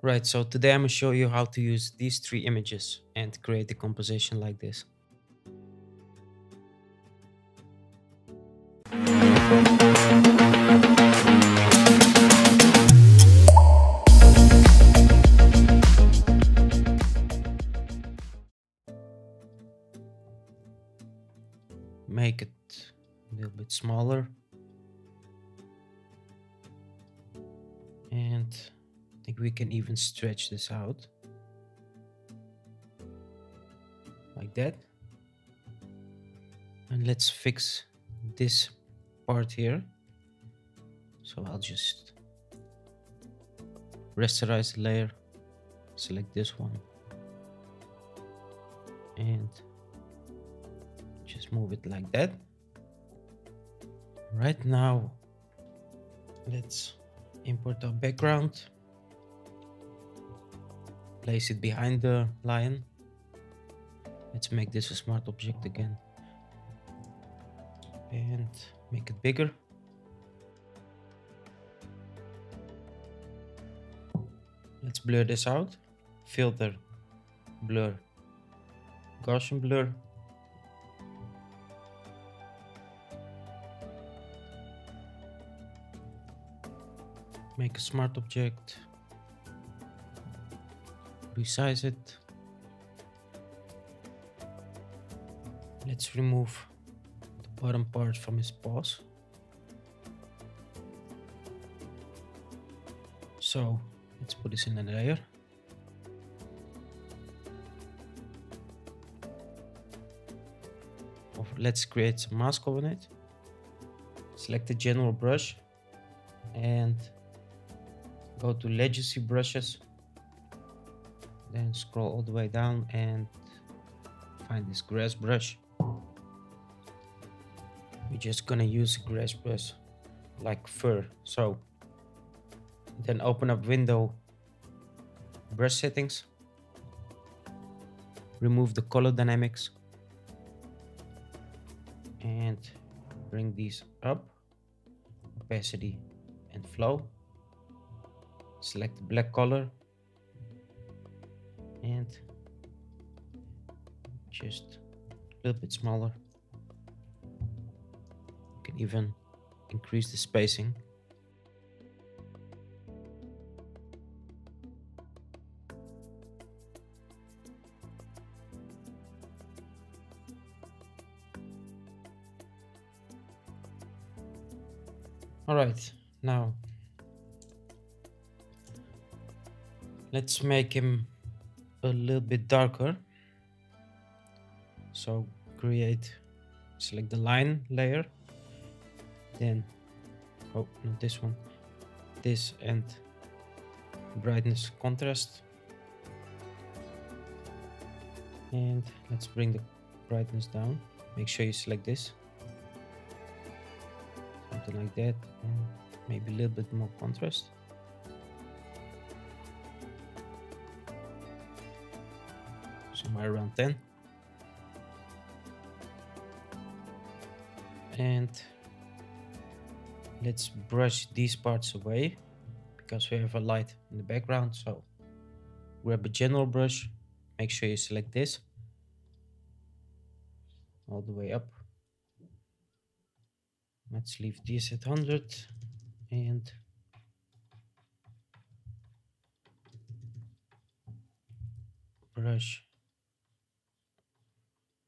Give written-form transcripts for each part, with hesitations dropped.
Right, so today I'm going to show you how to use these three images and create a composition like this. Make it a little bit smaller. And I think we can even stretch this out. Like that. And let's fix this part here. So I'll just rasterize the layer, select this one, and just move it like that. Right now, let's import our background, place it behind the lion. Let's make this a smart object again and make it bigger. Let's blur this out. Filter, blur, Gaussian blur. Make a smart object. Resize it. Let's remove the bottom part from his paws. So let's put this in a layer. Let's create some mask on it. Select the general brush and go to legacy brushes. Then scroll all the way down and find this grass brush. We're just gonna use a grass brush like fur. So then open up window, brush settings, remove the color dynamics and bring these up, opacity and flow. Select the black color and just a little bit smaller. You can even increase the spacing. All right, now let's make him a little bit darker. So select the line layer, then, oh, not this one, this, and brightness contrast. And let's bring the brightness down. Make sure you select this. Something like that, and maybe a little bit more contrast. Somewhere around 10. And let's brush these parts away because we have a light in the background. So grab a general brush, make sure you select this all the way up. Let's leave this at 100 and brush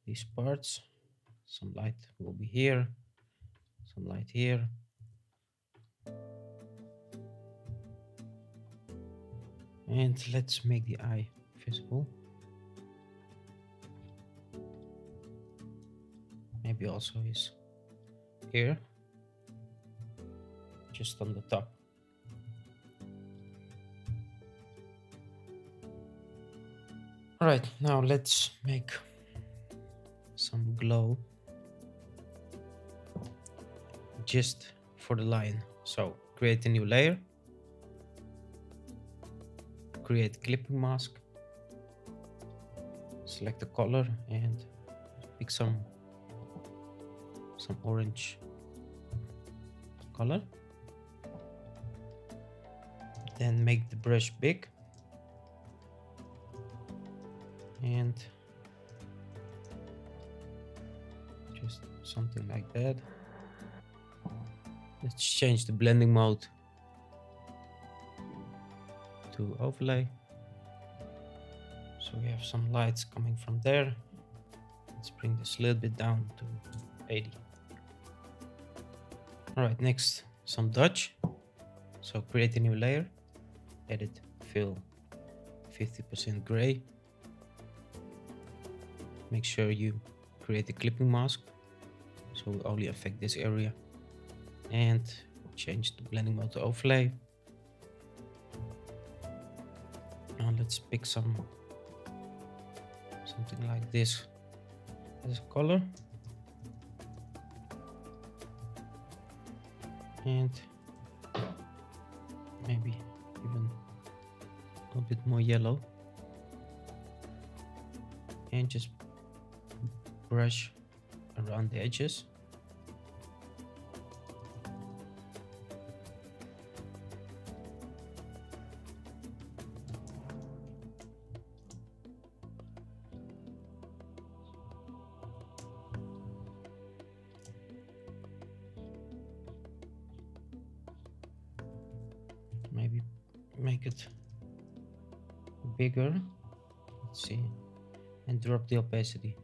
these parts. Some light will be here, some light here. And let's make the eye visible. Maybe also his ear, just on the top. All right, now let's make some glow just for the lion. So create a new layer, create clipping mask, select the color and pick some orange color. Then make the brush big and just something like that. Let's change the blending mode to overlay. So we have some lights coming from there. Let's bring this a little bit down to 80. All right, next, some dodge. So create a new layer, edit, fill, 50% gray. Make sure you create a clipping mask, so it will only affect this area. And change the blending mode to overlay. Now let's pick something like this as a color. And maybe even a little bit more yellow. And just brush around the edges. Maybe make it bigger. Let's see. And drop the opacity.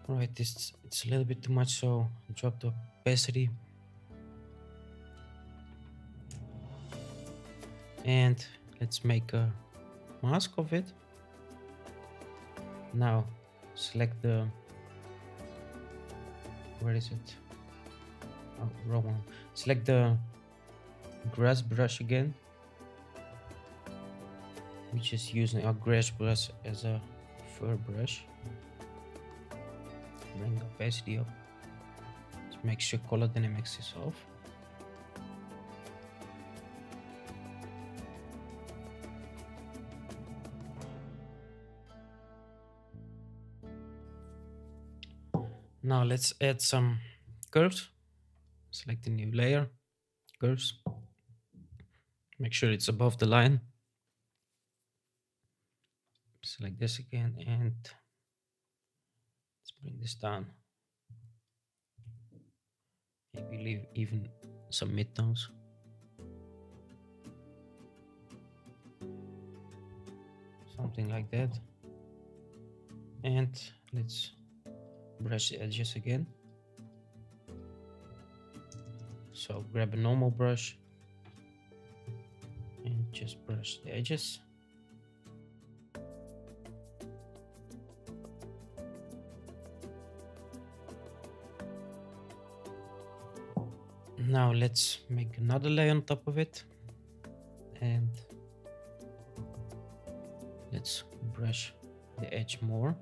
Right, it's a little bit too much, so drop the opacity. And let's make a mask of it. Now select the, where is it? Oh, wrong one. Select the grass brush again. We're just using our grass brush as a fur brush. Bring the opacity up to make sure color dynamics is off. Now let's add some curves. Select a new layer, curves. Make sure it's above the line. Select this again and let's bring this down. Maybe leave even some midtones. Something like that. And let's brush the edges again. So grab a normal brush and just brush the edges. Now let's make another layer on top of it, and let's brush the edge more.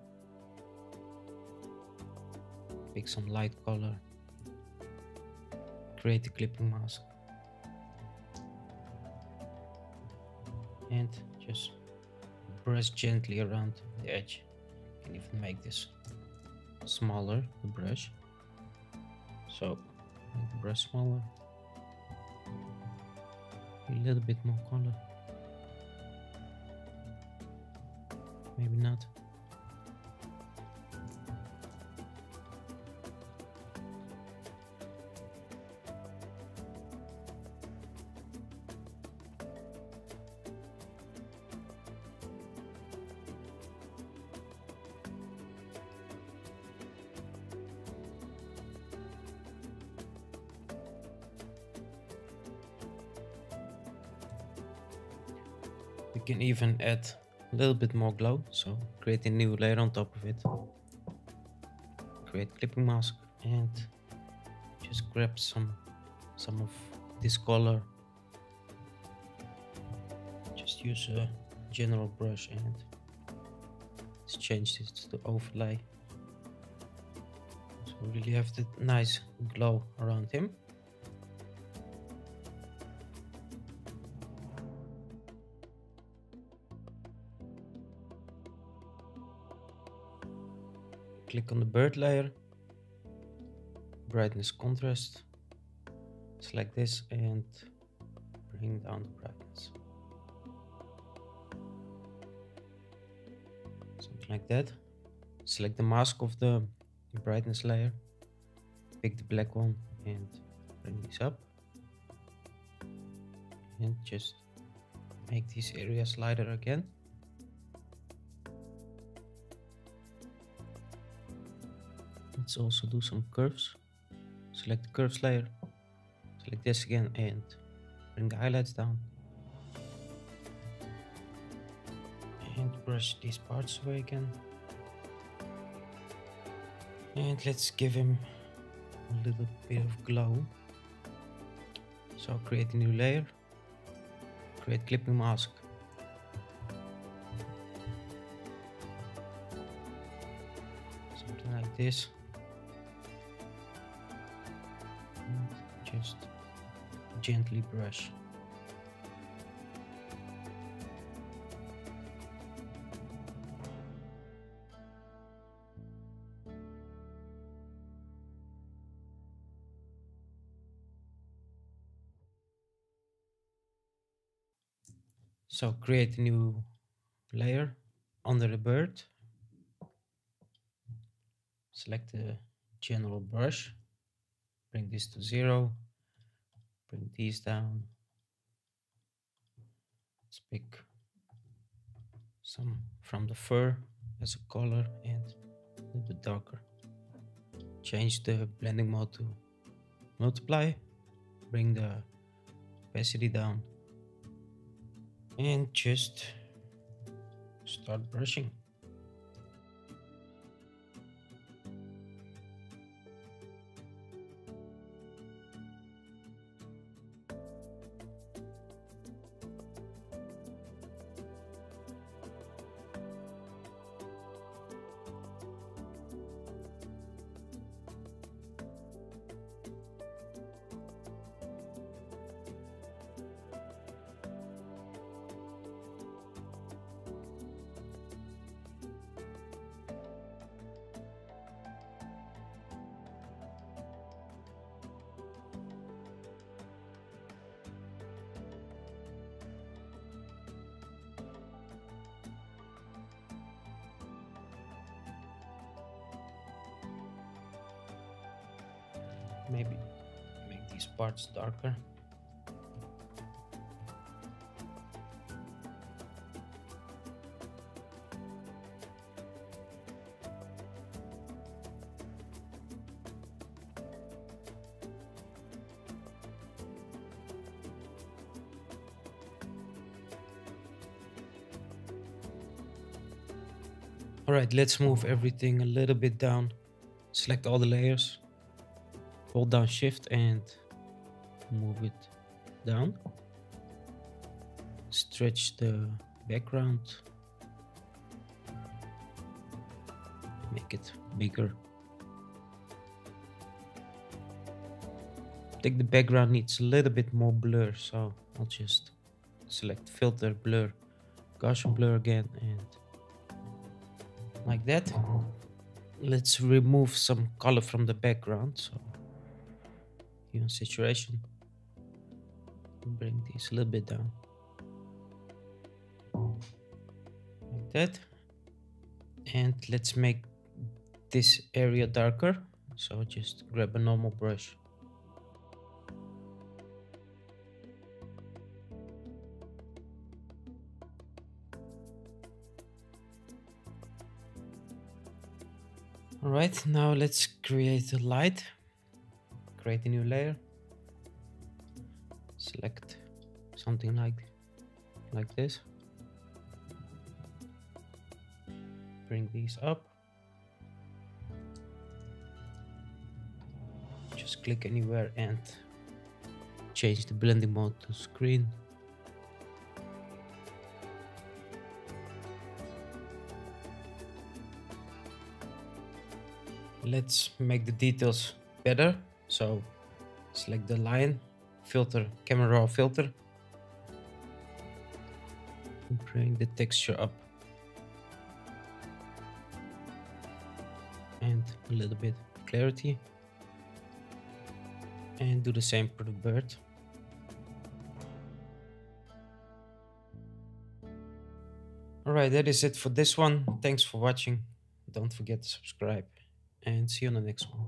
Pick some light color, create a clipping mask, and just brush gently around the edge. You can even make this smaller, the brush. So make the brush smaller, a little bit more color, maybe not. You can even add a little bit more glow, so create a new layer on top of it. Create clipping mask and just grab some of this color. Just use a general brush and let's change this to overlay. So we really have the nice glow around him. Click on the bird layer, brightness contrast, select this and bring down the brightness. Something like that. Select the mask of the brightness layer, pick the black one and bring this up. And just make these areas lighter again. Let's also do some curves. Select the curves layer, select this again and bring the highlights down. And brush these parts away again. And let's give him a little bit of glow. So create a new layer, create clipping mask. Something like this. And just gently brush. So create a new layer under the bird. Select the general brush, bring this to 0, bring these down. Let's pick some from the fur as a color and a little bit darker. Change the blending mode to multiply, bring the opacity down, and just start brushing. Maybe make these parts darker. All right, let's move everything a little bit down. Select all the layers. Hold down shift and move it down. Stretch the background. Make it bigger. I think the background needs a little bit more blur, so I'll just select filter, blur, Gaussian blur again, and like that. Let's remove some color from the background. So even saturation, bring this a little bit down like that. And let's make this area darker, so just grab a normal brush. All right, now let's create a light. Create a new layer, select something like this, bring these up, just click anywhere and change the blending mode to screen. Let's make the details better. So select the line, filter, camera raw filter, and bring the texture up. a little bit clarity, and do the same for the bird. Alright, that is it for this one. Thanks for watching. Don't forget to subscribe and see you on the next one.